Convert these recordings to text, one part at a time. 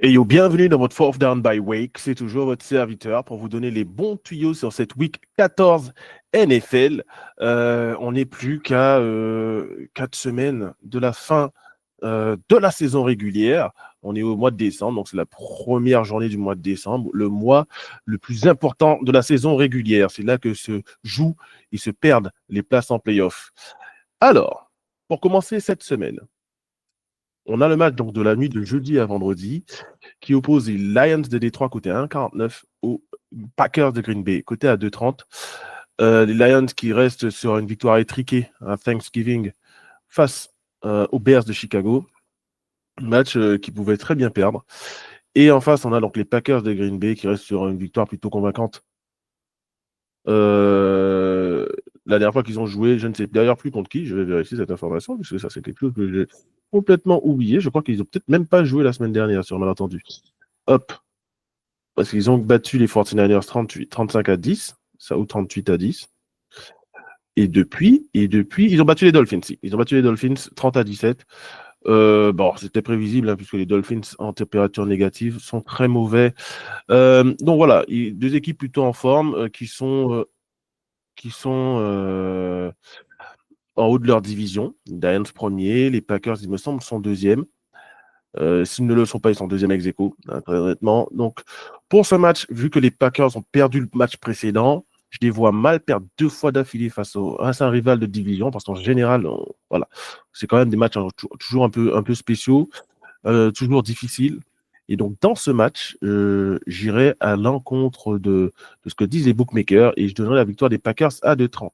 Et yo, bienvenue dans votre Fourth Down by Wake. C'est toujours votre serviteur pour vous donner les bons tuyaux sur cette week 14 NFL. On n'est plus qu'à 4 semaines de la fin de la saison régulière. On est au mois de décembre, donc c'est la première journée du mois de décembre, le mois le plus important de la saison régulière. C'est là que se jouent et se perdent les places en playoff. Alors, pour commencer cette semaine, on a le match donc de la nuit de jeudi à vendredi qui oppose les Lions de Détroit côté 1,49 aux Packers de Green Bay côté à 2,30. Les Lions qui restent sur une victoire étriquée à Thanksgiving face aux Bears de Chicago. Match qui pouvait très bien perdre. Et en face, on a donc les Packers de Green Bay qui restent sur une victoire plutôt convaincante. La dernière fois qu'ils ont joué, je ne sais d'ailleurs plus contre qui, je vais vérifier cette information, parce que ça c'est quelque chose que j'ai complètement oublié. Je crois qu'ils n'ont peut-être même pas joué la semaine dernière, sur malentendu. Hop, parce qu'ils ont battu les 49ers 35-10, ça, ou 38-10. Et depuis, ils ont battu les Dolphins. Ils ont battu les Dolphins 30-17. Bon, c'était prévisible, hein, puisque les Dolphins en température négative sont très mauvais. Donc voilà, deux équipes plutôt en forme qui sont en haut de leur division. Les Lions premier, les Packers, il me semble, sont deuxième. S'ils ne le sont pas, ils sont deuxième ex aequo, hein, très honnêtement. Donc, pour ce match, vu que les Packers ont perdu le match précédent, je les vois mal perdre 2 fois d'affilée face à un rival de division, parce qu'en général, voilà, c'est quand même des matchs toujours un peu spéciaux, toujours difficiles. Et donc, dans ce match, j'irai à l'encontre de ce que disent les bookmakers et je donnerai la victoire des Packers à 2,30.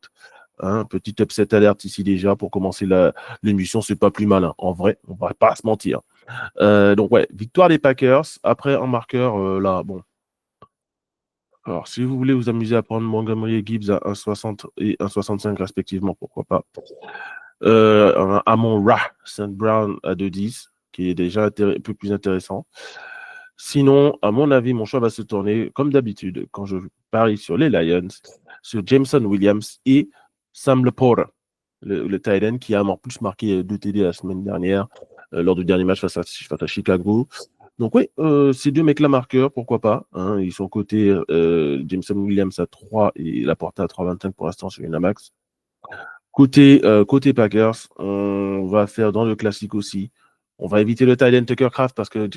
Hein, petit upset alerte ici déjà pour commencer l'émission, c'est pas plus malin. En vrai, on va pas se mentir. Donc ouais, victoire des Packers. Après, en marqueur, là, bon. Alors, si vous voulez vous amuser à prendre Montgomery et Gibbs à 1,60 et 1,65 respectivement, pourquoi pas. Un Amon-Ra St. Brown à 2,10, qui est déjà un peu plus intéressant. Sinon, à mon avis, mon choix va se tourner, comme d'habitude, quand je parie sur les Lions, sur Jameson Williams et Sam Laporta, le tight end qui a en plus marqué 2 TD la semaine dernière, lors du dernier match face à Chicago. Donc oui, ces deux mecs-là marqueurs, pourquoi pas. Hein, ils sont côté Jameson Williams à 3 et Laporta à 3,25 pour l'instant sur Winamax. Côté Packers, on va faire dans le classique aussi. On va éviter le tight end Tucker Craft parce que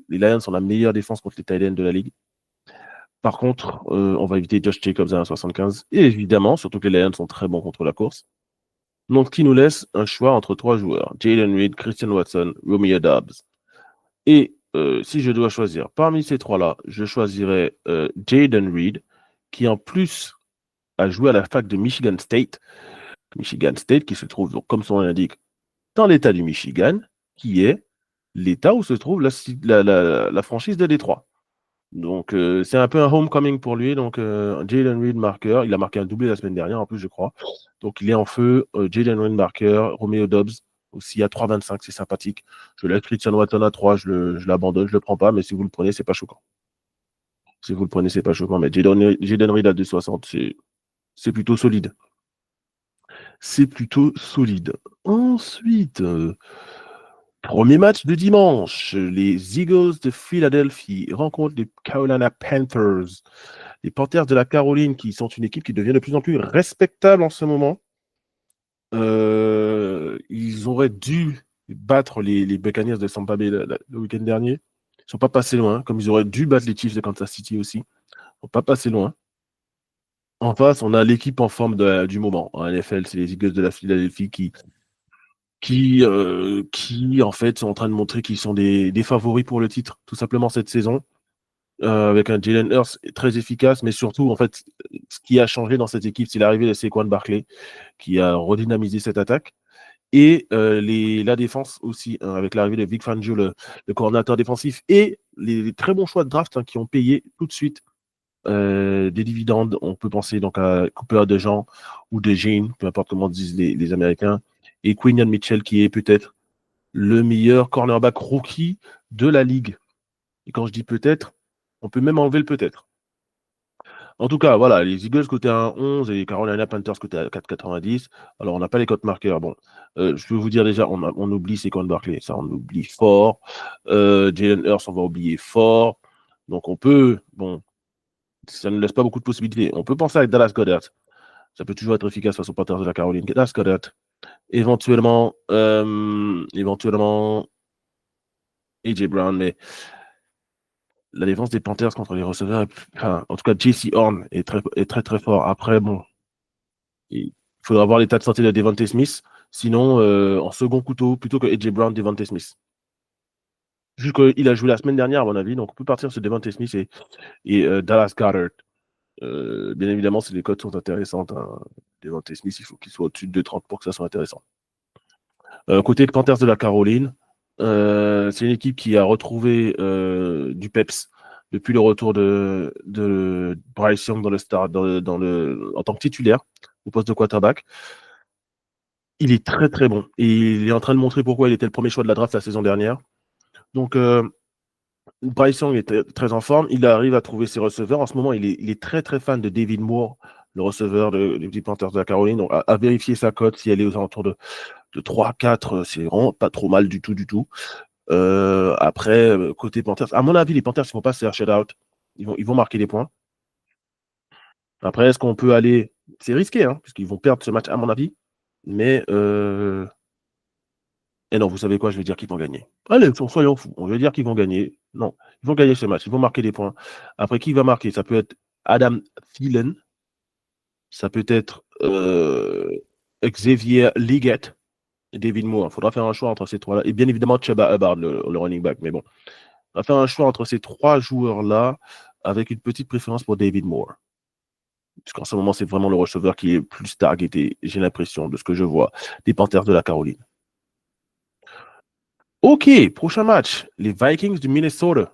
les Lions sont la meilleure défense contre les tight ends de la ligue. Par contre, on va éviter Josh Jacobs à 1,75. Et évidemment, surtout que les Lions sont très bons contre la course. Donc, ce qui nous laisse un choix entre 3 joueurs. Jayden Reed, Christian Watson, Romeo Doubs. Et si je dois choisir parmi ces 3-là, je choisirais Jayden Reed, qui en plus a joué à la fac de Michigan State. Michigan State qui se trouve, donc, comme son nom l'indique, dans l'État du Michigan, qui est l'État où se trouve la franchise de Détroit. Donc, c'est un peu un homecoming pour lui. Donc, Jayden Reed marqueur. Il a marqué un doublé la semaine dernière, en plus, je crois. Donc, il est en feu. Jayden Reed marqueur. Romeo Doubs aussi à 3,25. C'est sympathique. Je laisse Christian Watson à 3. Je l'abandonne. Je ne le prends pas. Mais si vous le prenez, c'est pas choquant. Si vous le prenez, c'est pas choquant. Mais Jayden Reed à 2,60, c'est plutôt solide. C'est plutôt solide. Ensuite, premier match de dimanche, les Eagles de Philadelphie rencontrent les Carolina Panthers. Les Panthers de la Caroline, qui sont une équipe qui devient de plus en plus respectable en ce moment. Ils auraient dû battre les Buccaneers de Tampa Bay le week-end dernier. Ils ne sont pas passés loin, comme ils auraient dû battre les Chiefs de Kansas City aussi. Ils ne sont pas passés loin. En face, on a l'équipe en forme du moment. En NFL, c'est les Eagles de la Philadelphie qui en fait sont en train de montrer qu'ils sont des favoris pour le titre, tout simplement cette saison, avec un Jalen Hurts très efficace, mais surtout, en fait, ce qui a changé dans cette équipe, c'est l'arrivée de Saquon Barkley, qui a redynamisé cette attaque, et la défense aussi, hein, avec l'arrivée de Vic Fangio, le coordinateur défensif, et les très bons choix de draft, hein, qui ont payé tout de suite des dividendes. On peut penser donc à Cooper DeJean ou DeJean, peu importe comment disent les Américains, et Quinion Mitchell, qui est peut-être le meilleur cornerback rookie de la ligue. Et quand je dis peut-être, on peut même enlever le peut-être. En tout cas, voilà, les Eagles côté 1,11 et les Carolina Panthers côté à 4,90. Alors, on n'a pas les cotes marqueurs. Bon, je peux vous dire déjà, on oublie Saquon Barkley. Ça, on oublie fort. Jalen Hurts, on va oublier fort. Donc, on peut, bon, ça ne laisse pas beaucoup de possibilités. On peut penser avec Dallas Goedert. Ça peut toujours être efficace face aux Panthers de la Caroline. Dallas Goedert. Éventuellement, AJ Brown, mais la défense des Panthers contre les receveurs, enfin, en tout cas, JC Horn est très, très fort. Après, bon, il faudra voir l'état de santé de Devontae Smith. Sinon, en second couteau, plutôt que AJ Brown, Devontae Smith. Vu qu'il a joué la semaine dernière, à mon avis, donc on peut partir sur Devontae Smith et Dallas Goedert. Bien évidemment, si les cotes sont intéressantes, hein, Devontae Smith, il faut qu'il soit au-dessus de 2,30 pour que ça soit intéressant. Côté Panthers de la Caroline, c'est une équipe qui a retrouvé du peps depuis le retour de Bryce Young en tant que titulaire au poste de quarterback. Il est très très bon et il est en train de montrer pourquoi il était le premier choix de la draft la saison dernière. Donc Bryce Young est très en forme, il arrive à trouver ses receveurs. En ce moment, il est très très fan de David Moore, le receveur des Panthers de la Caroline. Donc à vérifier sa cote, si elle est aux alentours de 3-4, c'est vraiment pas trop mal du tout, du tout. Après, côté Panthers, à mon avis, les Panthers, ils vont pas se faire shut-out. Ils vont marquer des points. Après, est-ce qu'on peut aller... C'est risqué, hein, puisqu'ils vont perdre ce match, à mon avis. Mais... Et non, vous savez quoi, je vais dire qu'ils vont gagner. Allez, soyons fous. On veut dire qu'ils vont gagner. Non, ils vont gagner ce match. Ils vont marquer des points. Après, qui va marquer? Ça peut être Adam Thielen. Ça peut être Xavier Liggett. David Moore. Il faudra faire un choix entre ces trois-là. Et bien évidemment, Chuba Hubbard, le running back. Mais bon, on va faire un choix entre ces trois joueurs-là avec une petite préférence pour David Moore. Parce qu'en ce moment, c'est vraiment le receveur qui est plus targeté, j'ai l'impression, de ce que je vois, des Panthers de la Caroline. OK, prochain match. Les Vikings du Minnesota,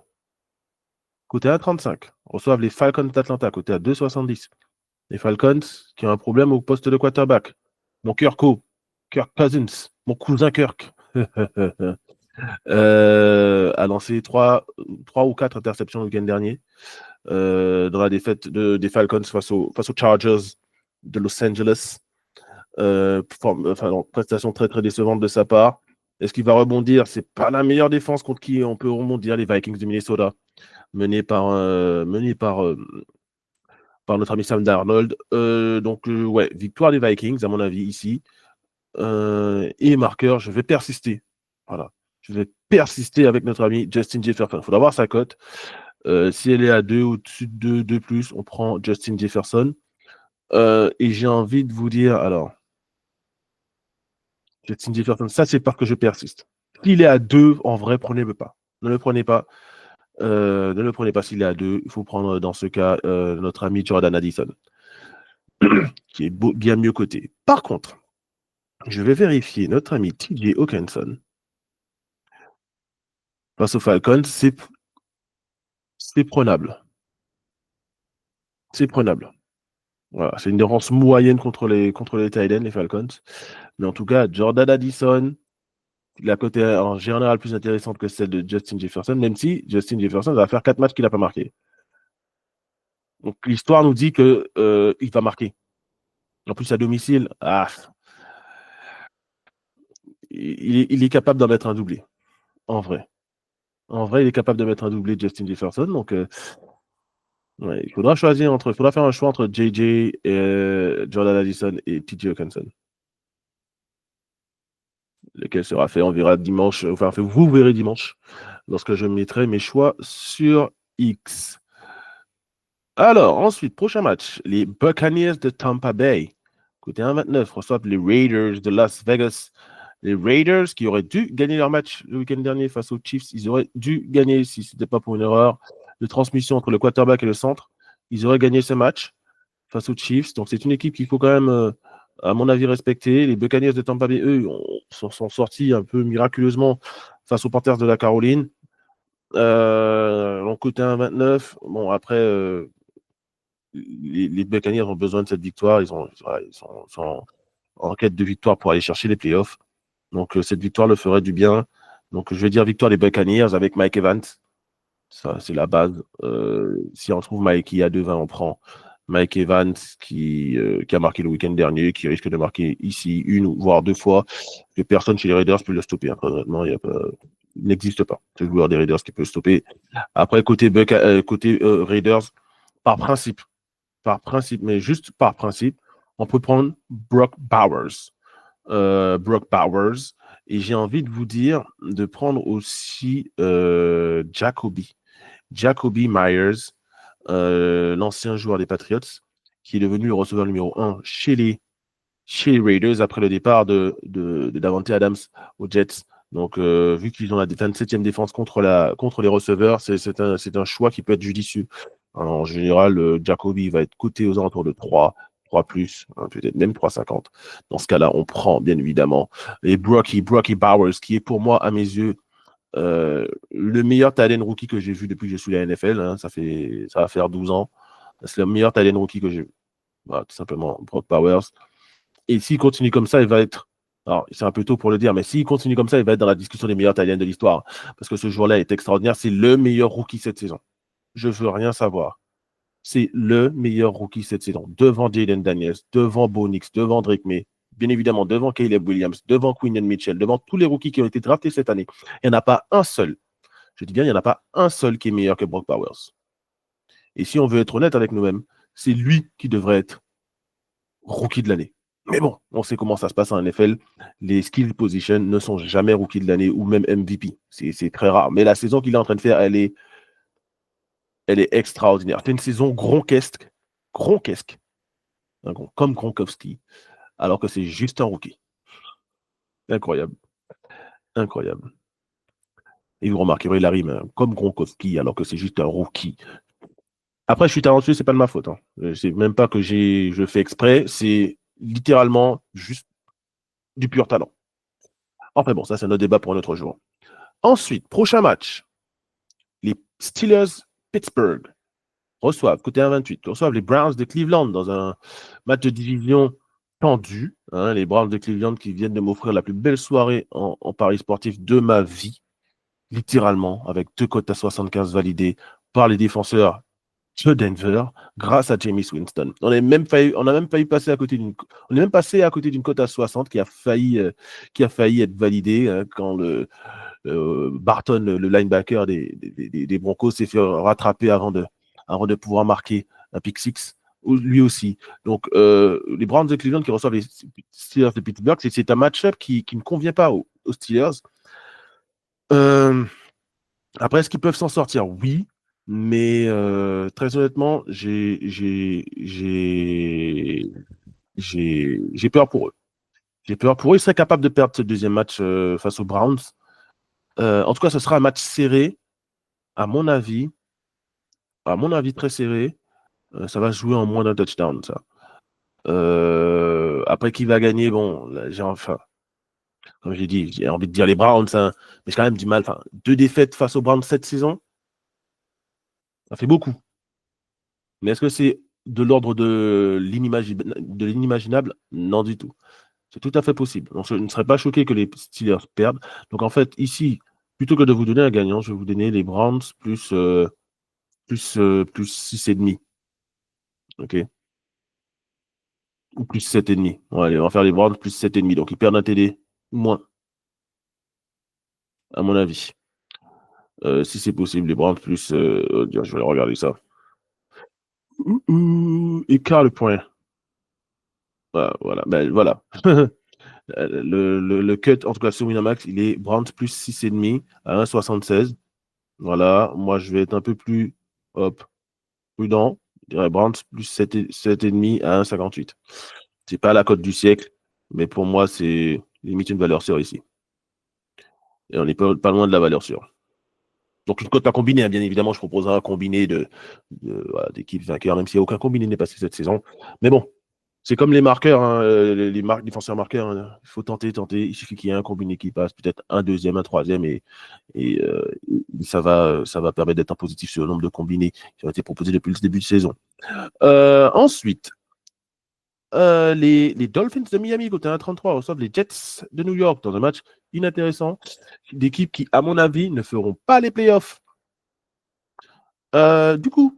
côté 1,35, reçoivent les Falcons d'Atlanta, côté à 2,70. Les Falcons qui ont un problème au poste de quarterback. Mon Kirk Cousins, mon cousin Kirk. A lancé 3 ou 4 interceptions le week-end dernier dans la défaite des Falcons face aux Chargers de Los Angeles. Prestation très très décevante de sa part. Est-ce qu'il va rebondir? C'est pas la meilleure défense contre qui on peut rebondir, les Vikings du Minnesota, menés par notre ami Sam Darnold. Ouais, victoire des Vikings, à mon avis, ici. Et marqueur, je vais persister. Voilà. Je vais persister avec notre ami Justin Jefferson. Il faudra voir sa cote. Si elle est à 2 au-dessus de 2 plus, on prend Justin Jefferson. Et j'ai envie de vous dire, alors, Justin Jefferson, ça c'est parce que je persiste. S'il est à 2, en vrai, prenez-le pas. Ne le prenez pas. Ne le prenez pas s'il est à 2. Il faut prendre dans ce cas notre ami Jordan Addison, qui est bien mieux coté. Par contre, je vais vérifier notre ami TJ Hawkinson. Face aux Falcons, c'est prenable. C'est prenable. Voilà, c'est une défense moyenne contre les Titans, les Falcons. Mais en tout cas, Jordan Addison, la côté en général plus intéressante que celle de Justin Jefferson, même si Justin Jefferson va faire 4 matchs qu'il n'a pas marqué. Donc l'histoire nous dit qu'il va marquer. En plus, à domicile, il est capable d'en mettre un doublé. En vrai. En vrai, il est capable de mettre un doublé de Justin Jefferson. Donc, ouais, il faudra faire un choix entre JJ, Jordan Addison et TJ Hawkinson. Lequel sera fait, on verra dimanche. Enfin, vous verrez dimanche lorsque je mettrai mes choix sur X. Alors, ensuite, prochain match. Les Buccaneers de Tampa Bay, côté 1,29, reçoivent les Raiders de Las Vegas. Les Raiders qui auraient dû gagner leur match le week-end dernier face aux Chiefs, ils auraient dû gagner si ce n'était pas pour une erreur de transmission entre le quarterback et le centre. Ils auraient gagné ce match face aux Chiefs. Donc, c'est une équipe qu'il faut quand même, à mon avis, respecter. Les Buccaneers de Tampa Bay, eux, sont sortis un peu miraculeusement face aux Panthers de la Caroline. Côté 1,29, bon, après, les Buccaneers ont besoin de cette victoire. Ils sont en quête de victoire pour aller chercher les playoffs. Donc, cette victoire le ferait du bien. Donc, je vais dire victoire des Buccaneers avec Mike Evans. Ça, c'est la base. Si on trouve Mikey à 2,20, on prend. Mike Evans qui a marqué le week-end dernier, qui risque de marquer ici une voire deux fois, que personne chez les Raiders peut le stopper. Hein. Honnêtement, il n'existe pas ce joueur des Raiders qui peut le stopper. Après, côté Raiders, par principe, mais juste par principe, on peut prendre Brock Bowers. Et j'ai envie de vous dire de prendre aussi Jacoby Myers, l'ancien joueur des Patriots, qui est devenu le receveur numéro 1 chez les Raiders après le départ de Davante Adams aux Jets. Donc, vu qu'ils ont la 27e défense contre les receveurs, c'est un choix qui peut être judicieux. Alors, en général, Jacoby va être coté aux alentours de 3 plus, hein, peut-être même 3,50. Dans ce cas-là, on prend bien évidemment. Et Brocky Bowers, qui est pour moi, à mes yeux, le meilleur talent rookie que j'ai vu depuis que je suis à la NFL. Hein, ça va faire 12 ans. C'est le meilleur talent rookie que j'ai vu. Voilà, tout simplement, Brock Bowers. Et s'il continue comme ça, il va être. Alors, c'est un peu tôt pour le dire, mais s'il continue comme ça, il va être dans la discussion des meilleurs Italiens de l'histoire. Parce que ce joueur-là est extraordinaire. C'est le meilleur rookie cette saison. Je veux rien savoir. C'est le meilleur rookie cette saison. Devant Jayden Daniels, devant Bo Nix, devant Drake May, bien évidemment, devant Caleb Williams, devant Quinion Mitchell, devant tous les rookies qui ont été draftés cette année. Il n'y en a pas un seul. Je dis bien, il n'y en a pas un seul qui est meilleur que Brock Bowers. Et si on veut être honnête avec nous-mêmes, c'est lui qui devrait être rookie de l'année. Mais bon, on sait comment ça se passe en NFL. Les skill positions ne sont jamais rookie de l'année ou même MVP. C'est très rare. Mais la saison qu'il est en train de faire, elle est extraordinaire. C'est une saison gronkesque, comme Gronkowski, alors que c'est juste un rookie. Incroyable. Et vous remarquerez la rime, hein, comme Gronkowski, alors que c'est juste un rookie. Après, je suis talentueux, c'est pas de ma faute. Hein. C'est même pas que je fais exprès, c'est littéralement juste du pur talent. Enfin bon, ça c'est un autre débat pour un autre jour. Ensuite, prochain match. Les Steelers Pittsburgh côté 1,28, reçoivent les Browns de Cleveland dans un match de division tendu. Hein, les Browns de Cleveland qui viennent de m'offrir la plus belle soirée en paris sportif de ma vie, littéralement, avec 2 cotes à 75 validées par les défenseurs de Denver grâce à Jameis Winston. On a même failli passer à côté d'une cote à 60 qui a failli être validée hein, quand Barton, le linebacker des Broncos, s'est fait rattraper avant de pouvoir marquer un pick six lui aussi. Donc, les Browns de Cleveland qui reçoivent les Steelers de Pittsburgh, c'est un match-up qui ne convient pas aux Steelers. Après, est-ce qu'ils peuvent s'en sortir? Oui. Mais très honnêtement, j'ai peur pour eux. J'ai peur pour eux. Ils seraient capables de perdre ce deuxième match face aux Browns. En tout cas, ce sera un match serré, à mon avis très serré. Ça va se jouer en moins d'un touchdown, ça. Après, qui va gagner? Bon, là, comme j'ai dit, j'ai envie de dire les Browns, hein, mais j'ai quand même du mal. 2 défaites face aux Browns cette saison, ça fait beaucoup. Mais est-ce que c'est de l'ordre de l'inimaginable? Non du tout. C'est tout à fait possible. Donc, je ne serais pas choqué que les Steelers perdent. Donc, en fait, ici, plutôt que de vous donner un gagnant, je vais vous donner les Browns plus 6,5. OK? Ou plus 7,5. Ouais, allez, on va faire les Browns plus 7,5. Donc, ils perdent un TD moins, à mon avis. Si c'est possible, les Browns plus... je vais regarder ça. Écart le point. Voilà. Ben, voilà. Le cut, en tout cas sur Winamax, il est Browns plus 6,5 à 1,76. Voilà, moi je vais être un peu plus prudent. Je dirais Browns plus 7,5 à 1,58. C'est pas la cote du siècle, mais pour moi, c'est limite une valeur sûre ici. Et on n'est pas loin de la valeur sûre. Donc une cote à combiner, hein, bien évidemment, je proposerai un combiné d'équipes vainqueurs, même si aucun combiné n'est passé cette saison. Mais bon, c'est comme les marqueurs, hein, les défenseurs marqueurs. Hein, il faut tenter. Il suffit qu'il y ait un combiné qui passe, peut-être un deuxième, un troisième, et ça va permettre d'être un positif sur le nombre de combinés qui ont été proposés depuis le début de saison. Ensuite, les Dolphins de Miami, côté 1,33, reçoivent les Jets de New York dans un match inintéressant d'équipes qui, à mon avis, ne feront pas les playoffs. Du coup,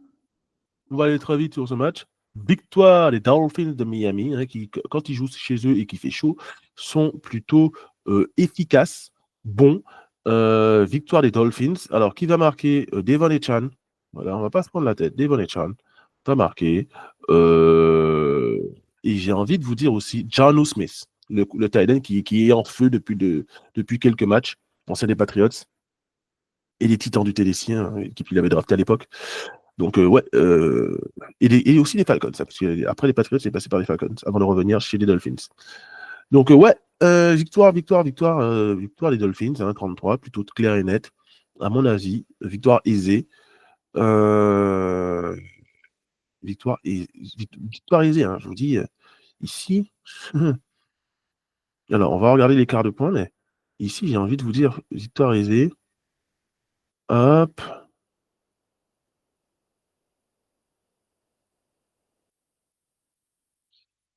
on va aller très vite sur ce match. Victoire des Dolphins de Miami, hein, qui, quand ils jouent chez eux et qu'il fait chaud, sont plutôt efficaces, bons. Victoire des Dolphins. Alors, qui va marquer Devon Echan. Voilà, on va pas se prendre la tête. Devon Echan va marquer. Euh, et j'ai envie de vous dire aussi Jonnu Smith, le tight end qui est en feu depuis quelques matchs, ancien des Patriots et les Titans du Tennessee, hein, l'équipe qu'il avait drafté à l'époque. Donc, ouais. Et aussi les Falcons. Ça, parce que après les Patriots, c'est passé par les Falcons avant de revenir chez les Dolphins. Donc, ouais. Victoire des Dolphins, hein, 33, plutôt clair et net. À mon avis, victoire aisée. Euh, victoire, victoire aisée, hein, je vous dis. Ici, alors, on va regarder les quarts de points, mais ici, j'ai envie de vous dire victoire aisée. Hop.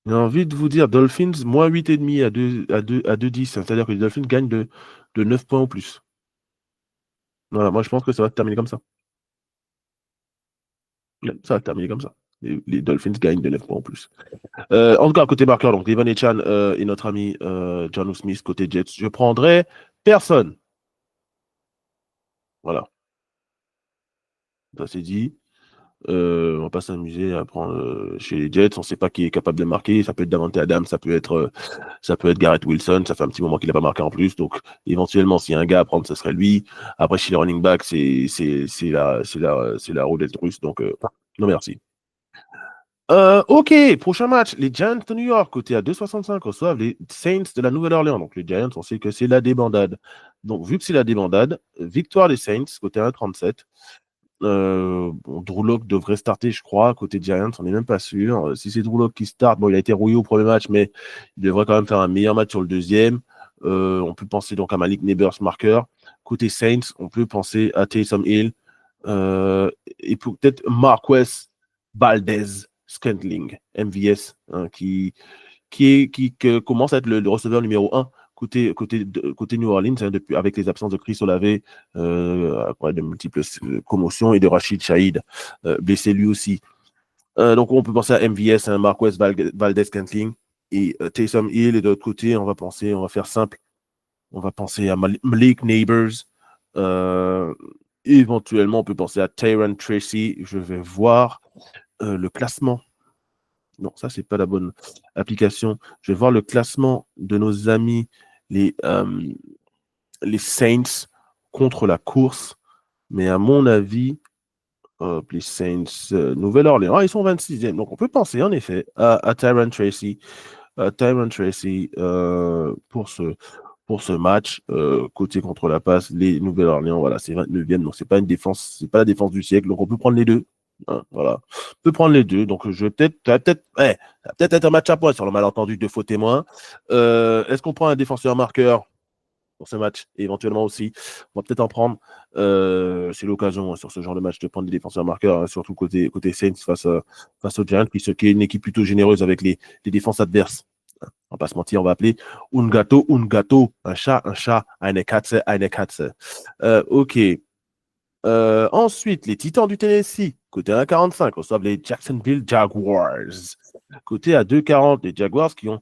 J'ai envie de vous dire Dolphins, moins 8,5 à 2,10. C'est-à-dire que les Dolphins gagnent de 9 points ou plus. Voilà, moi je pense que ça va terminer comme ça. Ouais, ça va terminer comme ça. Les Dolphins gagnent de 9 points en plus. En tout cas, côté marqueur, donc Devon Echan et notre ami Jonnu Smith, côté Jets, je prendrais personne. Voilà, ça c'est dit. On va pas s'amuser à prendre chez les Jets. On ne sait pas qui est capable de marquer. Ça peut être Davante Adams, ça peut être Garrett Wilson. Ça fait un petit moment qu'il n'a pas marqué en plus. Donc, éventuellement, s'il y a un gars à prendre, ce serait lui. Après, chez les running backs, c'est la roulette russe. Donc, non merci. Ok, prochain match. Les Giants de New York, côté à 2,65, reçoivent les Saints de la Nouvelle-Orléans. Donc, les Giants, on sait que c'est la débandade. Donc, vu que c'est la débandade, victoire des Saints, côté 1,37. Bon, Drew Lock devrait starter, je crois, côté Giants, on n'est même pas sûr. Si c'est Drew Lock qui start, bon, il a été rouillé au premier match, mais il devrait quand même faire un meilleur match sur le deuxième. On peut penser donc à Malik Neighbors, marqueur. Côté Saints, on peut penser à Taysom Hill et peut-être Marquez Valdez Scantling, MVS, hein, qui commence à être le receveur numéro 1 côté New Orleans, hein, avec les absences de Chris Olave, après de multiples commotions, et de Rachid Shahid, blessé lui aussi. Donc on peut penser à MVS, hein, Marquez Valdez-Scantling, et Taysom Hill. Et de l'autre côté, on va faire simple, on va penser à Malik Neighbors. Euh, Éventuellement, on peut penser à Tyron Tracy. Je vais voir le classement. Non, ça, c'est pas la bonne application. Je vais voir le classement de nos amis, les, euh, les Saints, contre la course. Mais à mon avis, les Saints Nouvelle-Orléans, ils sont 26e. Donc, on peut penser, en effet, à Tyron Tracy. Pour ce match, côté contre la passe, les Nouvelle-Orléans, voilà, c'est 29e. Donc, c'est pas une défense, c'est pas la défense du siècle. Donc, on peut prendre les deux. Hein, voilà. On peut prendre les deux. Donc, je vais peut-être, ça va peut-être être un match à points sur le malentendu de faux témoins. Est-ce qu'on prend un défenseur marqueur pour ce match, et éventuellement aussi, on va peut-être en prendre. C'est l'occasion, hein, sur ce genre de match, de prendre des défenseurs marqueurs, hein, surtout côté Saints face aux Giants, qui est une équipe plutôt généreuse avec les défenses adverses. On va pas se mentir, on va appeler un gâteau, un chat, eine Katze. Ok. Ensuite, les Titans du Tennessee, côté 1,45, reçoivent les Jacksonville Jaguars. Côté à 2,40, les Jaguars qui ont.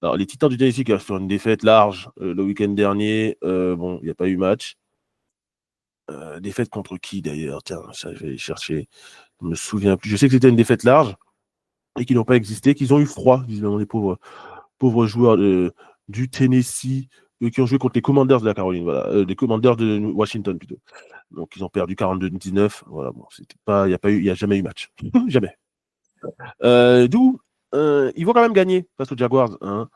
Alors, les Titans du Tennessee qui ont fait une défaite large le week-end dernier. Bon, il n'y a pas eu match. Défaite contre qui d'ailleurs? Tiens, ça, je vais chercher. Je ne me souviens plus. Je sais que c'était une défaite large et qu'ils n'ont pas existé, qu'ils ont eu froid, visiblement, les pauvres joueurs du Tennessee qui ont joué contre les Commanders de la Caroline, voilà, les Commanders de Washington plutôt. Donc ils ont perdu 42-19. Voilà, bon, c'était pas, il y a jamais eu match, jamais. D'où ils vont quand même gagner face aux Jaguars, hein.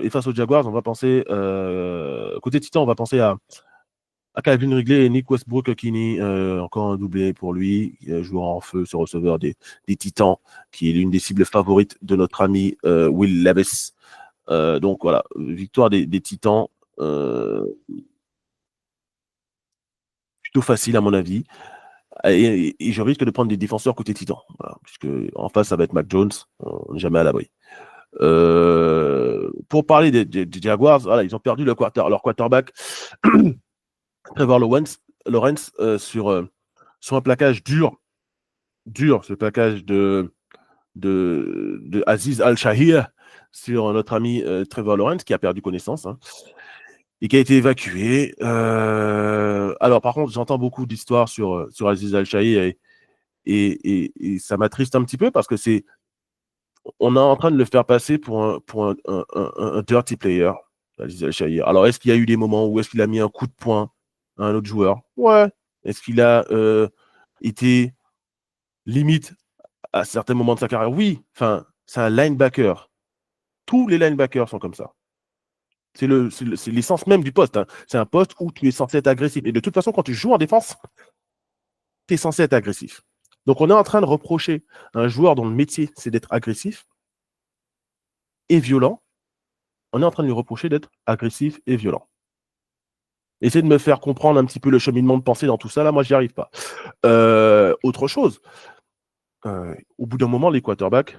Et face aux Jaguars, on va penser côté Titan, on va penser à Calvin Ridley et Nick Westbrook-Kini, encore un doublé pour lui, joueur en feu, ce receveur des Titans, qui est l'une des cibles favorites de notre ami Will Levis. Donc voilà, victoire des Titans, plutôt facile à mon avis. Et je risque de prendre des défenseurs côté Titans, voilà, puisque en face, ça va être Mac Jones, on n'est jamais à l'abri. Pour parler des Jaguars, voilà, ils ont perdu leur quarterback, Trevor Lawrence, sur un plaquage dur, ce plaquage de Aziz Al-Shahir sur notre ami Trevor Lawrence qui a perdu connaissance et qui a été évacué. Alors, par contre, j'entends beaucoup d'histoires sur Aziz Al-Shahir et ça m'attriste un petit peu parce que on est en train de le faire passer pour un dirty player, Aziz Al-Shahir. Alors, est-ce qu'il y a eu des moments où est-ce qu'il a mis un coup de poing à un autre joueur? Ouais. Est-ce qu'il a été limite à certains moments de sa carrière? Oui. Enfin, c'est un linebacker. Tous les linebackers sont comme ça. C'est l'essence même du poste. Hein. C'est un poste où tu es censé être agressif. Et de toute façon, quand tu joues en défense, tu es censé être agressif. Donc, on est en train de reprocher à un joueur dont le métier, c'est d'être agressif et violent. On est en train de lui reprocher d'être agressif et violent. Essayez de me faire comprendre un petit peu le cheminement de pensée dans tout ça. Là, moi, j'y arrive pas. Autre chose, au bout d'un moment, les quarterbacks,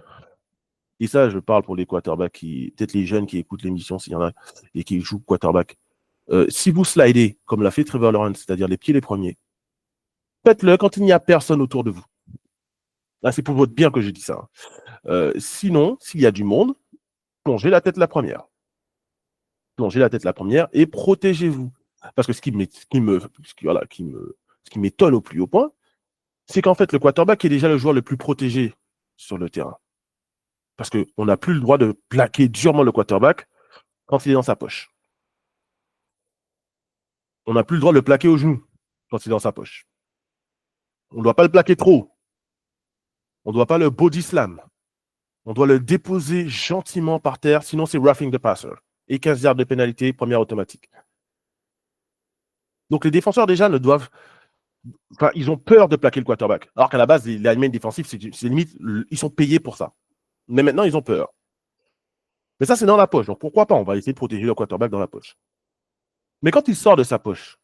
et ça, je parle pour les quarterbacks peut-être les jeunes qui écoutent l'émission, s'il y en a, et qui jouent quarterback. Si vous slidez, comme l'a fait Trevor Lawrence, c'est-à-dire les pieds les premiers, faites-le quand il n'y a personne autour de vous. Là, c'est pour votre bien que je dis ça. Sinon, s'il y a du monde, plongez la tête la première. Plongez la tête la première et protégez-vous. Parce que ce qui m'étonne au plus haut point, c'est qu'en fait, le quarterback est déjà le joueur le plus protégé sur le terrain. Parce qu'on n'a plus le droit de plaquer durement le quarterback quand il est dans sa poche. On n'a plus le droit de le plaquer au genou quand il est dans sa poche. On ne doit pas le plaquer trop. On ne doit pas le body slam. On doit le déposer gentiment par terre, sinon c'est roughing the passer. Et 15 yards de pénalité, première automatique. Donc les défenseurs déjà ne doivent... Enfin, ils ont peur de plaquer le quarterback. Alors qu'à la base, les linemen défensifs, c'est limite, ils sont payés pour ça. Mais maintenant, ils ont peur. Mais ça, c'est dans la poche. Donc pourquoi pas? On va essayer de protéger le quarterback dans la poche. Mais quand il sort de sa poche,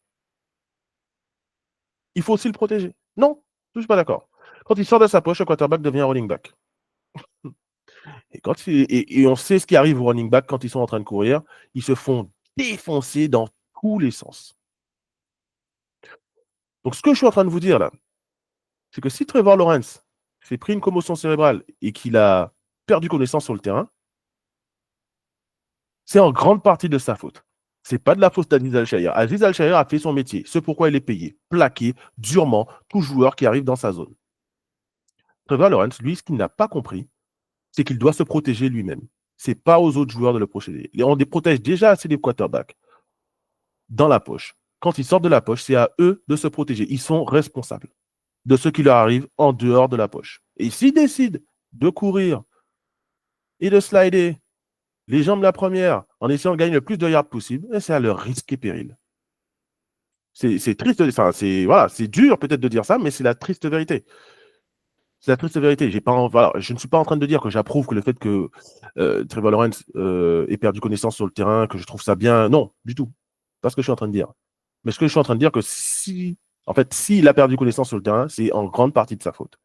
il faut aussi le protéger. Non, je ne suis pas d'accord. Quand il sort de sa poche, le quarterback devient un running back. Et on sait ce qui arrive aux running back quand ils sont en train de courir. Ils se font défoncer dans tous les sens. Donc, ce que je suis en train de vous dire là, c'est que si Trevor Lawrence s'est pris une commotion cérébrale et qu'il a perdu connaissance sur le terrain, c'est en grande partie de sa faute. Ce n'est pas de la faute d'Aziz Al-Shahir. Aziz Al-Shahir a fait son métier. C'est pourquoi il est payé, plaqué durement tout joueur qui arrive dans sa zone. Trevor Lawrence, lui, ce qu'il n'a pas compris, c'est qu'il doit se protéger lui-même. Ce n'est pas aux autres joueurs de le protéger. On les protège déjà assez des quarterbacks dans la poche. Quand ils sortent de la poche, c'est à eux de se protéger. Ils sont responsables de ce qui leur arrive en dehors de la poche. Et s'ils décident de courir et de slider les jambes la première en essayant de gagner le plus de yards possible, c'est à leur risque et péril. C'est triste, enfin, c'est dur peut-être de dire ça, mais c'est la triste vérité. C'est la triste vérité. Je ne suis pas en train de dire que j'approuve que le fait que Trevor Lawrence ait perdu connaissance sur le terrain, que je trouve ça bien. Non, du tout. Pas ce que je suis en train de dire. Mais ce que je suis en train de dire, que s'il a perdu connaissance sur le terrain, c'est en grande partie de sa faute.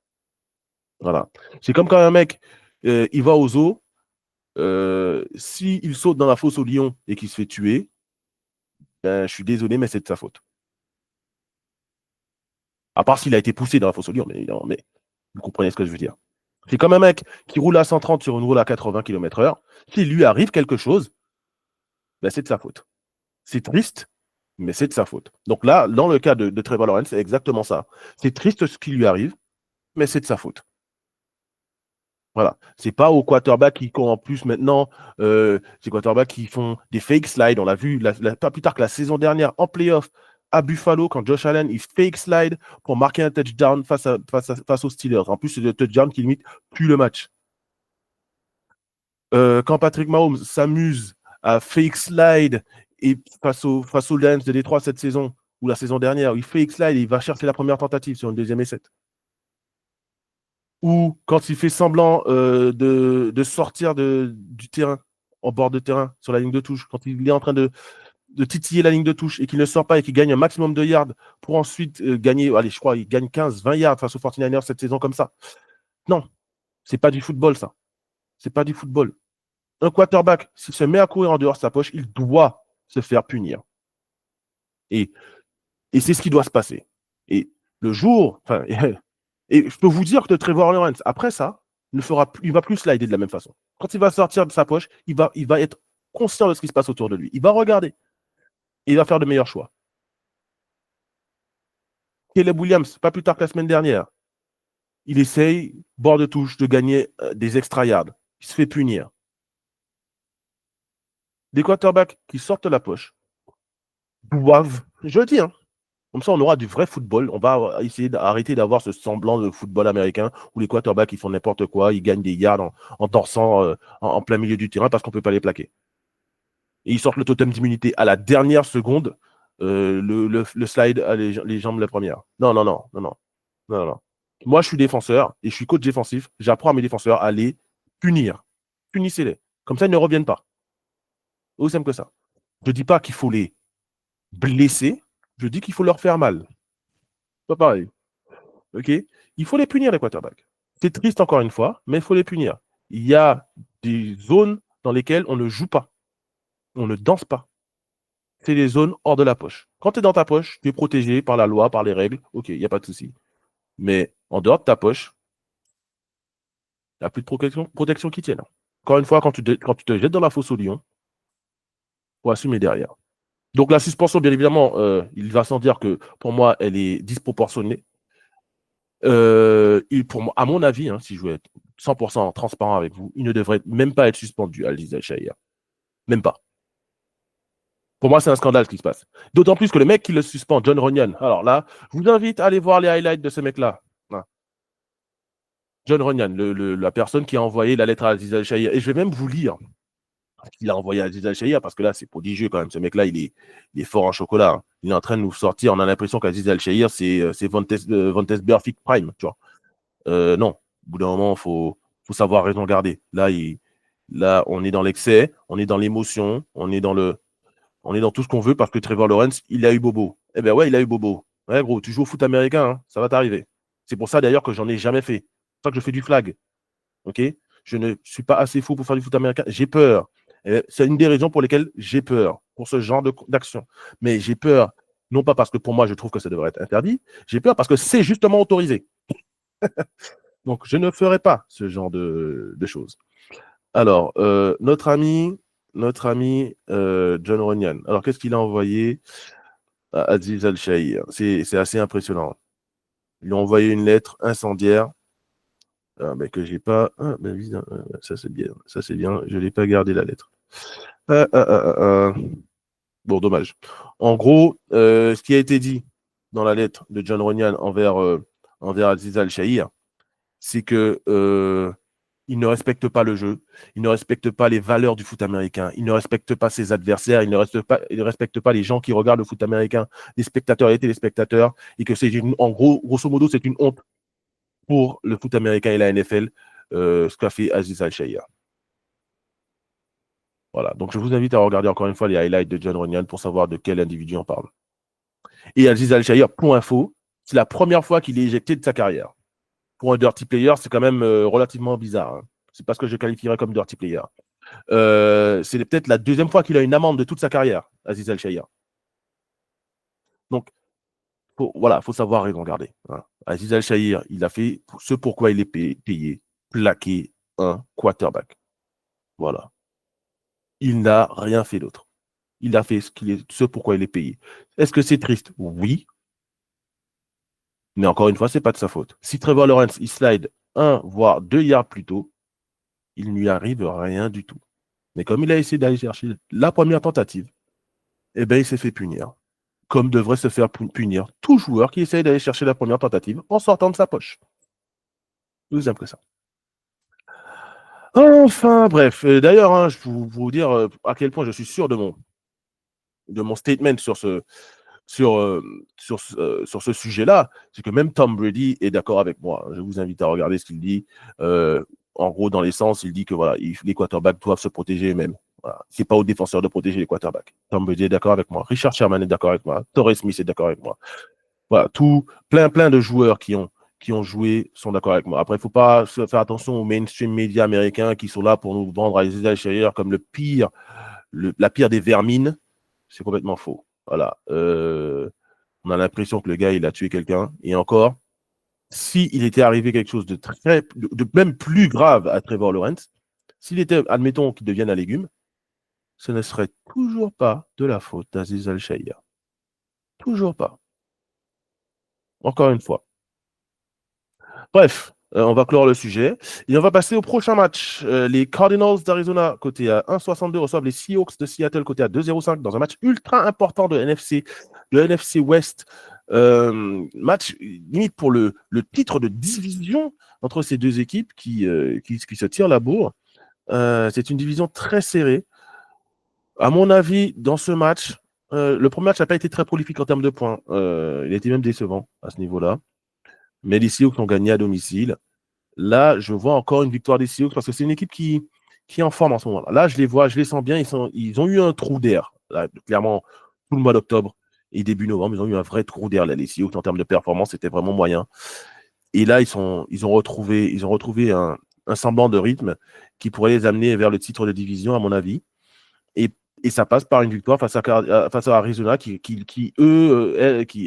Voilà. C'est comme quand un mec, il va au zoo, s'il saute dans la fosse au lion et qu'il se fait tuer, ben, je suis désolé, mais c'est de sa faute. À part s'il a été poussé dans la fosse au lion, mais vous comprenez ce que je veux dire. C'est comme un mec qui roule à 130 sur une route à 80 km/h. S'il lui arrive quelque chose, ben c'est de sa faute. C'est triste, mais c'est de sa faute. Donc là, dans le cas de Trevor Lawrence, c'est exactement ça. C'est triste ce qui lui arrive, mais c'est de sa faute. Voilà. C'est pas aux quarterbacks qui, en plus maintenant, ces quarterbacks qui font des fake slides. On l'a vu pas plus tard que la saison dernière en playoff à Buffalo, quand Josh Allen, il fake slide pour marquer un touchdown face aux Steelers. En plus, c'est le touchdown qui limite tue le match. Quand Patrick Mahomes s'amuse à fake slide et face aux Lions de Détroit cette saison, ou la saison dernière, où il fake slide et il va chercher la première tentative sur une deuxième essai. Ou quand il fait semblant de sortir du terrain, en bord de terrain, sur la ligne de touche, quand il est en train de titiller la ligne de touche et qu'il ne sort pas et qu'il gagne un maximum de yards pour ensuite gagner, allez, je crois, il gagne 15-20 yards face aux 49ers cette saison comme ça. Non, c'est pas du football, ça. C'est pas du football. Un quarterback, s'il se met à courir en dehors de sa poche, il doit se faire punir. Et c'est ce qui doit se passer. Et le jour, enfin, et je peux vous dire que Trevor Lawrence, après ça, il va plus slider de la même façon. Quand il va sortir de sa poche, il va être conscient de ce qui se passe autour de lui. Il va regarder et il va faire de meilleurs choix. Caleb Williams, pas plus tard que la semaine dernière, il essaye, bord de touche, de gagner des extra yards. Il se fait punir. Des quarterbacks qui sortent de la poche doivent, je le dis, hein, comme ça on aura du vrai football. On va essayer d'arrêter d'avoir ce semblant de football américain où les quarterbacks ils font n'importe quoi, ils gagnent des yards en torsant en plein milieu du terrain parce qu'on ne peut pas les plaquer. Et ils sortent le totem d'immunité à la dernière seconde, le slide à les jambes la première. Non, non, non, non, non, non, non. Moi, je suis défenseur et je suis coach défensif. J'apprends à mes défenseurs à les punir. Punissez-les. Comme ça, ils ne reviennent pas. Aussi simple que ça. Je ne dis pas qu'il faut les blesser. Je dis qu'il faut leur faire mal. Pas pareil. OK? Il faut les punir, les quarterbacks. C'est triste encore une fois, mais il faut les punir. Il y a des zones dans lesquelles on ne joue pas. On ne danse pas. C'est les zones hors de la poche. Quand tu es dans ta poche, tu es protégé par la loi, par les règles. OK, il n'y a pas de souci. Mais en dehors de ta poche, il n'y a plus de protection qui tienne. Encore une fois, quand tu te jettes dans la fosse au lion, il faut assumer derrière. Donc la suspension, bien évidemment, il va sans dire que pour moi, elle est disproportionnée. À mon avis, hein, si je veux être 100% transparent avec vous, il ne devrait même pas être suspendu, Aziz Al-Shaair. Même pas. Pour moi, c'est un scandale ce qui se passe. D'autant plus que le mec qui le suspend, John Runyan, alors là, je vous invite à aller voir les highlights de ce mec-là. John Runyan, la personne qui a envoyé la lettre à Aziz Al-Shaair. Et je vais même vous lire ce qu'il a envoyé à Aziz Al-Shaair, parce que là, c'est prodigieux quand même. Ce mec-là, il est fort en chocolat. Hein. Il est en train de nous sortir. On a l'impression qu'Aziz Al-Shaair, c'est Vontaze Burfict Prime, tu vois. Non, au bout d'un moment, faut savoir raison garder. Là, on est dans l'excès, on est dans l'émotion, on est dans tout ce qu'on veut parce que Trevor Lawrence, il a eu bobo. Eh ben ouais, il a eu bobo. Ouais, gros, tu joues au foot américain, hein, ça va t'arriver. C'est pour ça d'ailleurs que j'en ai jamais fait. C'est pour ça que je fais du flag. OK? Je ne suis pas assez fou pour faire du foot américain. J'ai peur. C'est une des raisons pour lesquelles j'ai peur pour ce genre d'action. Mais j'ai peur, non pas parce que pour moi, je trouve que ça devrait être interdit. J'ai peur parce que c'est justement autorisé. Donc, je ne ferai pas ce genre de choses. Alors, notre ami John Runyan. Alors, qu'est-ce qu'il a envoyé à Aziz Al-Shaair? C'est assez impressionnant. Ils lui ont envoyé une lettre incendiaire que j'ai pas. Ça, c'est bien. Ça, c'est bien. Je n'ai pas gardé la lettre. Bon, dommage. En gros, ce qui a été dit dans la lettre de John Runyan envers Aziz Al-Shaair, c'est que il ne respecte pas le jeu, il ne respecte pas les valeurs du foot américain, il ne respecte pas ses adversaires, il ne respecte pas les gens qui regardent le foot américain, les spectateurs et les téléspectateurs, et que en gros, grosso modo, c'est une honte pour le foot américain et la NFL, ce qu'a fait Aziz Al-Shaair. Voilà, donc je vous invite à regarder encore une fois les highlights de John Runyan pour savoir de quel individu on parle. Et Aziz Al-Shaair, pour info, c'est la première fois qu'il est éjecté de sa carrière. Pour un dirty player, c'est quand même relativement bizarre. Hein. C'est pas ce que je qualifierais comme dirty player. C'est peut-être la deuxième fois qu'il a une amende de toute sa carrière, Aziz Al-Shaair. Donc, voilà, il faut savoir raison garder. Hein. Aziz Al-Shaair, il a fait ce pourquoi il est payé, plaquer un quarterback. Voilà. Il n'a rien fait d'autre. Il a fait ce pourquoi il est payé. Est-ce que c'est triste? Oui. Mais encore une fois, ce n'est pas de sa faute. Si Trevor Lawrence, il slide 1, voire 2 yards plus tôt, il ne lui arrive rien du tout. Mais comme il a essayé d'aller chercher la première tentative, eh ben, il s'est fait punir. Comme devrait se faire punir tout joueur qui essaye d'aller chercher la première tentative en sortant de sa poche. Plus simple que ça. Enfin, bref. D'ailleurs, hein, je vais vous dire à quel point je suis sûr de mon statement sur ce sujet-là, c'est que même Tom Brady est d'accord avec moi. Je vous invite à regarder ce qu'il dit. En gros, dans l'essence, il dit que voilà, les quarterbacks doivent se protéger eux-mêmes. Voilà. C'est pas aux défenseurs de protéger les quarterbacks. Tom Brady est d'accord avec moi. Richard Sherman est d'accord avec moi. Torrey Smith est d'accord avec moi. Voilà, plein de joueurs qui ont joué sont d'accord avec moi. Après, il ne faut pas faire attention aux mainstream médias américains qui sont là pour nous vendre à Aziz Al-Shaair comme la pire des vermines. C'est complètement faux. Voilà. On a l'impression que le gars, il a tué quelqu'un. Et encore, s'il était arrivé quelque chose de même plus grave à Trevor Lawrence, s'il était, admettons, qu'il devienne un légume, ce ne serait toujours pas de la faute d'Aziz Al-Shaya. Toujours pas. Encore une fois. Bref, on va clore le sujet. Et on va passer au prochain match. Les Cardinals d'Arizona, côté à 1,62, reçoivent les Seahawks de Seattle, côté à 2,05, dans un match ultra important de NFC West. Match limite pour le titre de division entre ces deux équipes qui se tirent la bourre. C'est une division très serrée. À mon avis, dans ce match, le premier match n'a pas été très prolifique en termes de points. Il a été même décevant à ce niveau-là. Mais les Seahawks ont gagné à domicile. Là, je vois encore une victoire des Seahawks parce que c'est une équipe qui est en forme en ce moment. Là, je les vois, je les sens bien. Ils ont eu un trou d'air. Là, clairement, tout le mois d'octobre et début novembre, ils ont eu un vrai trou d'air. Là, les Seahawks, en termes de performance, c'était vraiment moyen. Et là, ils ont retrouvé un semblant de rythme qui pourrait les amener vers le titre de division, à mon avis. Et ça passe par une victoire face à Arizona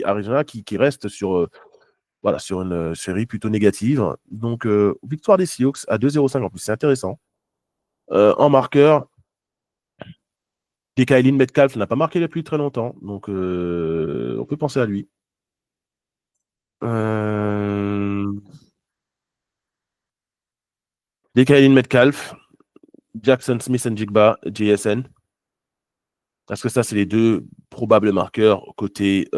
Arizona qui reste sur sur une série plutôt négative. Donc, victoire des Seahawks à 2,05 en plus, c'est intéressant. En marqueur, Kylin Metcalf n'a pas marqué depuis très longtemps, donc on peut penser à lui. Kylin Metcalf, Jackson Smith and Jigba, JSN. Parce que ça, c'est les deux probables marqueurs côté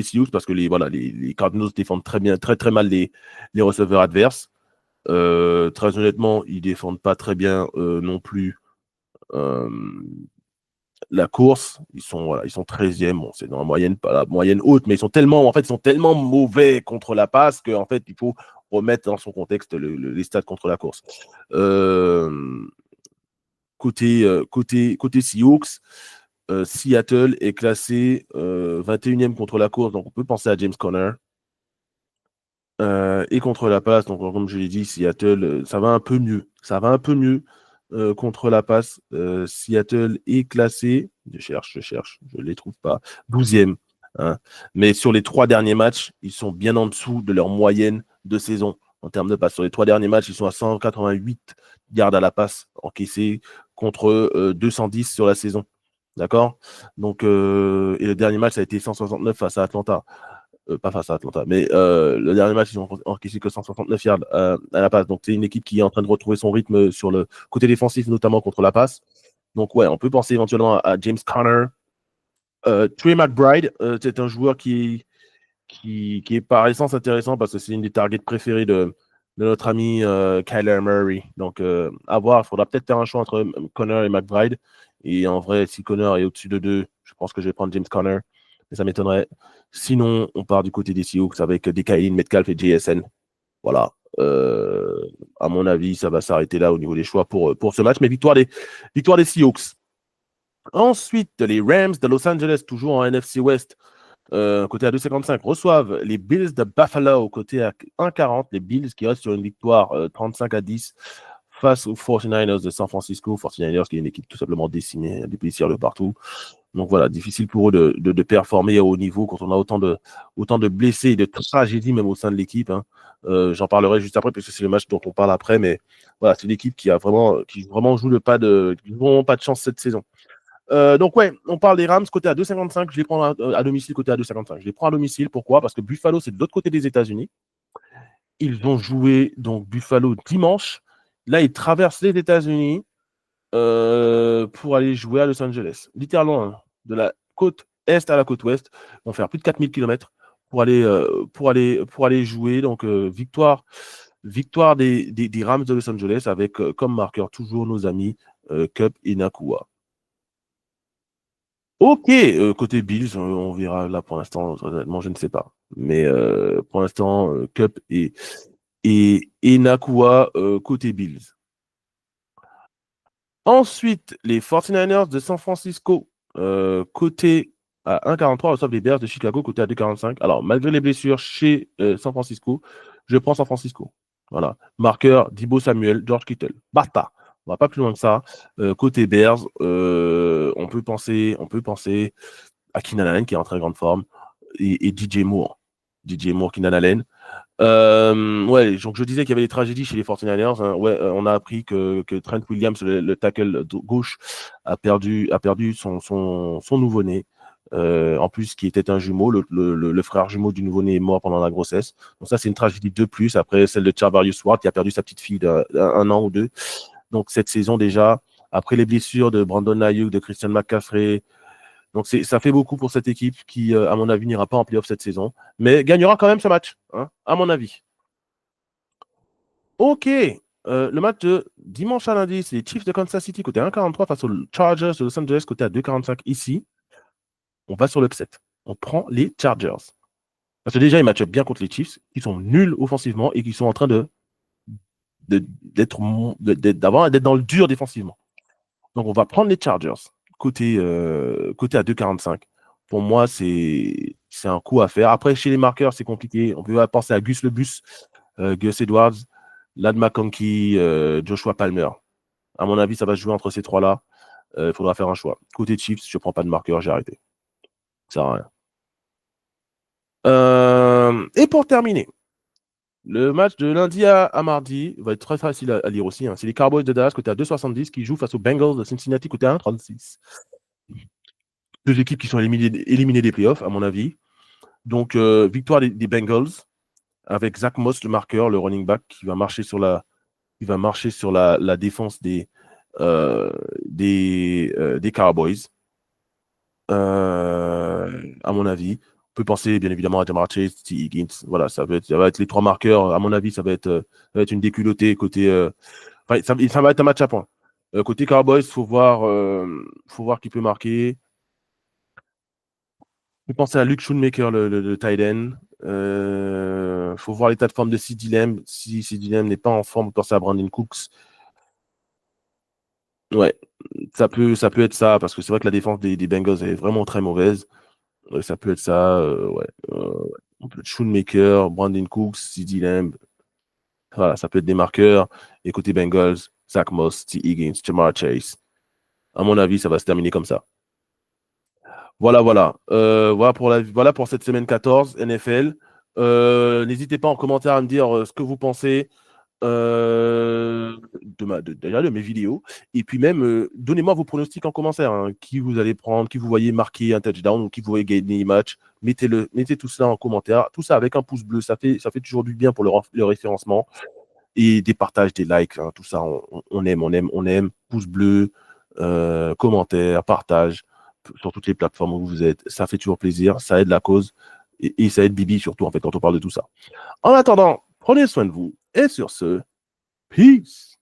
Seahawks, parce que les Cardinals défendent très bien, très très mal les receveurs adverses. Très honnêtement, ils défendent pas très bien non plus la course. Ils sont 13e. Bon, c'est dans la moyenne, pas la moyenne haute, mais ils sont tellement mauvais contre la passe qu'en fait, il faut remettre dans son contexte les stats contre la course. Côté Seahawks, Seattle est classé 21e contre la course, donc on peut penser à James Conner. Et contre la passe, donc comme je l'ai dit, Seattle, ça va un peu mieux. Ça va un peu mieux contre la passe. Seattle est classé, je cherche, je ne les trouve pas, 12e. Hein. Mais sur les 3 derniers matchs, ils sont bien en dessous de leur moyenne de saison en termes de passe. Sur les 3 derniers matchs, ils sont à 188 yards à la passe encaissés contre 210 sur la saison. D'accord. Donc, et le dernier match, ça a été 169 face à Atlanta. Pas face à Atlanta, mais le dernier match, ils ont encaissé que 169 yards à la passe. Donc, c'est une équipe qui est en train de retrouver son rythme sur le côté défensif, notamment contre la passe. Donc, ouais, on peut penser éventuellement à James Conner. Trey McBride, c'est un joueur qui est par essence intéressant parce que c'est une des targets préférées de notre ami Kyler Murray. Donc, à voir, il faudra peut-être faire un choix entre Conner et McBride. Et en vrai, si Conner est au-dessus de 2, je pense que je vais prendre James Conner. Mais ça m'étonnerait. Sinon, on part du côté des Seahawks avec Kylin Metcalf et JSN. Voilà. À mon avis, ça va s'arrêter là au niveau des choix pour ce match. Mais victoire des Seahawks. Ensuite, les Rams de Los Angeles, toujours en NFC West, côté à 2,55, reçoivent les Bills de Buffalo, côté à 1,40. Les Bills qui restent sur une victoire 35-10 face aux 49ers de San Francisco. 49ers qui est une équipe tout simplement décimée, des policiers de partout. Donc voilà, difficile pour eux de performer à haut niveau quand on a autant de blessés et de tragédies même au sein de l'équipe. Hein. J'en parlerai juste après parce que c'est le match dont on parle après, mais voilà, c'est une équipe qui vraiment joue vraiment pas de chance cette saison. Donc ouais, on parle des Rams côté à 2,55. Je les prends à domicile côté à 2,55. Je les prends à domicile. Pourquoi? Parce que Buffalo, c'est de l'autre côté des États-Unis. Ils vont jouer donc Buffalo dimanche. Là, ils traversent les États-Unis pour aller jouer à Los Angeles. Littéralement, hein, de la côte est à la côte ouest. Ils vont faire plus de 4000 km pour aller jouer. Donc, victoire des Rams de Los Angeles avec comme marqueur toujours nos amis Kupp et Nakua. Ok, côté Bills, on verra là pour l'instant, honnêtement, je ne sais pas. Mais pour l'instant, Kupp et Nakua côté Bills. Ensuite, les 49ers de San Francisco, côté à 1,43, reçoivent les Bears de Chicago, côté à 2,45. Alors, malgré les blessures chez San Francisco, je prends San Francisco. Voilà. Marqueur, Deebo Samuel, George Kittle. Basta. On va pas plus loin que ça. Côté Bears, on peut penser à Keenan Allen, qui est en très grande forme, et DJ Moore. DJ Moore, Keenan Allen. Ouais, donc je disais qu'il y avait des tragédies chez les 49ers. Hein. Ouais, on a appris que Trent Williams, le tackle gauche, a perdu son nouveau-né. En plus, qui était un jumeau, le frère jumeau du nouveau-né est mort pendant la grossesse. Donc ça, c'est une tragédie de plus. Après, celle de Charvarius Ward, qui a perdu sa petite fille d'un an ou deux. Donc cette saison déjà, après les blessures de Brandon Ayuk, de Christian McCaffrey, donc ça fait beaucoup pour cette équipe qui, à mon avis, n'ira pas en playoff cette saison, mais gagnera quand même ce match, hein, à mon avis. Ok, le match de dimanche à lundi, c'est les Chiefs de Kansas City côté 1,43 face aux Chargers de Los Angeles côté à 2,45 ici. On va sur l'upset. On prend les Chargers. Parce que déjà, ils matchent bien contre les Chiefs, qui sont nuls offensivement et qui sont en train d'être dans le dur défensivement. Donc, on va prendre les Chargers côté à 2,45. Pour moi, c'est un coup à faire. Après, chez les marqueurs, c'est compliqué. On peut penser à Gus le Bus, Gus Edwards, Ladd McConkey, Joshua Palmer. À mon avis, ça va se jouer entre ces trois-là. Il faudra faire un choix. Côté Chiefs, je ne prends pas de marqueur, j'ai arrêté. Ça sert à rien. Et pour terminer, le match de lundi à mardi va être très facile à lire aussi. Hein. C'est les Cowboys de Dallas côté à 2,70 qui jouent face aux Bengals de Cincinnati côté à 1,36. Deux équipes qui sont éliminées des playoffs, à mon avis. Donc, victoire des Bengals avec Zach Moss, le marqueur, le running back, qui va marcher sur la défense des Cowboys. À mon avis. On peut penser bien évidemment à Ja'Marr Chase, T. Higgins. Voilà, ça va être les trois marqueurs. À mon avis, ça va être une déculottée côté. Ça va être un match à points. Côté Cowboys, faut voir qui peut marquer. Je penser à Luke Schoonmaker, le tight end. Faut voir l'état de forme de CeeDee Lamb. Si CeeDee Lamb n'est pas en forme, penser à Brandon Cooks. Ouais, ça peut être ça, parce que c'est vrai que la défense des Bengals est vraiment très mauvaise. Ça peut être ça, ouais. On peut être Schoonmaker, Brandon Cooks, CeeDee Lamb. Voilà, ça peut être des marqueurs. Et côté Bengals, Zach Moss, T. Higgins, Ja'Marr Chase. À mon avis, ça va se terminer comme ça. Voilà. Voilà pour cette semaine 14 NFL. N'hésitez pas en commentaire à me dire ce que vous pensez de mes vidéos. Et puis même, donnez-moi vos pronostics en commentaire. Hein. Qui vous allez prendre, qui vous voyez marquer un touchdown ou qui vous voyez gagner un match. Mettez tout cela en commentaire. Tout ça avec un pouce bleu. Ça fait toujours du bien pour le référencement. Et des partages, des likes. Hein. Tout ça, on aime. Pouce bleu, commentaires, partage sur toutes les plateformes où vous êtes. Ça fait toujours plaisir. Ça aide la cause. Et ça aide Bibi surtout, en fait, quand on parle de tout ça. En attendant, prenez soin de vous. Et sur ce, peace.